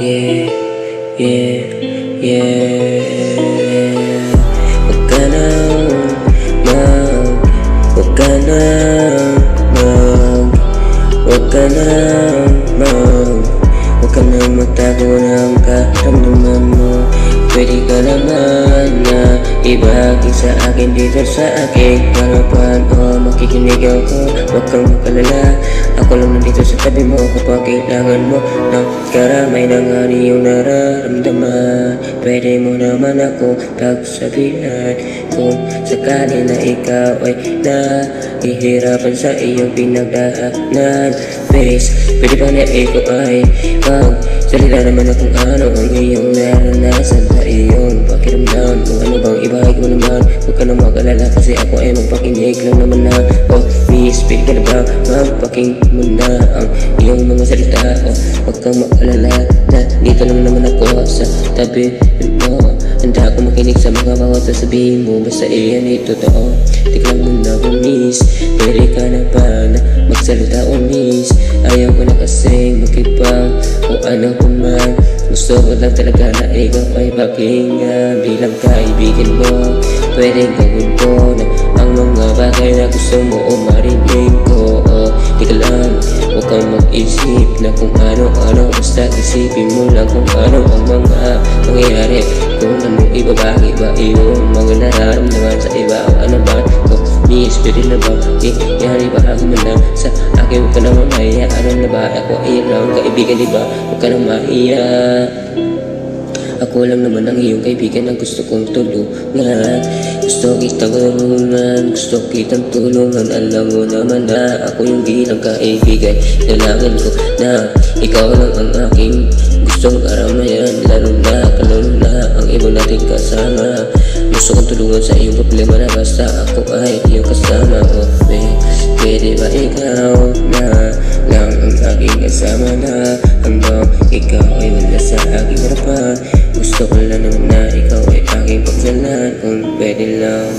Yeah, yeah, yeah. Huwag ka nang magtago ng karamdaman mo. Pwede ka naman na ibahagi sa akin dito sa aking harapan. Makikinig ako, huwag kang makalala. Ako lang nandito sa tabi mo kapag kailangan mo ng karamay ng iyong nararamdaman. Pwede mo naman ako pagsabihan kung sakali na ikaw ay nahihirapan sa iyong pinagdaanan. Pwede ba na ikaw ay salita naman na kung ano ang iyong naranasan sa iyong pakiramdam. Kung ano bang ibahagi mo naman, huwag ka na mag-alala kasi ako ay magpakinig lang naman na. Miss, pwede ka na ba magpakinggan mo na ang iyong mga salita? Huwag kang mag-alala na dito lang naman ako sa tabi mo. Handa ako makinig sa mga bawat sasabihin mo, basta iyan ay totoo. Tignan mo na ko, miss, pwede ka na ba na magsalita o miss? Ayaw ko na kasing makipag kung ano man. Gusto ko lang talaga na ikaw ay pakinggan bilang kaibigan mo. Pwede gawin ko na ang mga bagay na gusto mo o marinig ko. Di ka lang, huwag kang mag-isip na kung ano-ano. Basta isipin mo lang kung ano ang mga mangyayari. Kung ano ibabagi ba iyong mga nararamdaman sa iba o ano ba. Miss, pwede na ba? Yan ibahagi mo lang sa akin. Huwag ka naman mahiya. Ano na ba? Ako ay lang kaibigan, diba? Huwag ka naman mahiya. Ako lang naman ang iyong kaibigan na gusto kong tulungan. Gusto kitang tulungan, gusto kitang tulungan. Alam mo naman na ako yung bilang kaibigan. Kailangan ko na ikaw lang ang aking gustong karamayan. Lalo na ang iba nating kasama. Gusto kong tulungan sa iyong problema na basta ako ay iyong kasama. Pwede ba ikaw na lang ang aking kasama na hanggang ikaw ay wala sa aking harapan? Gusto ko lang naman na ikaw ay aking pagsalan kung pwede lang.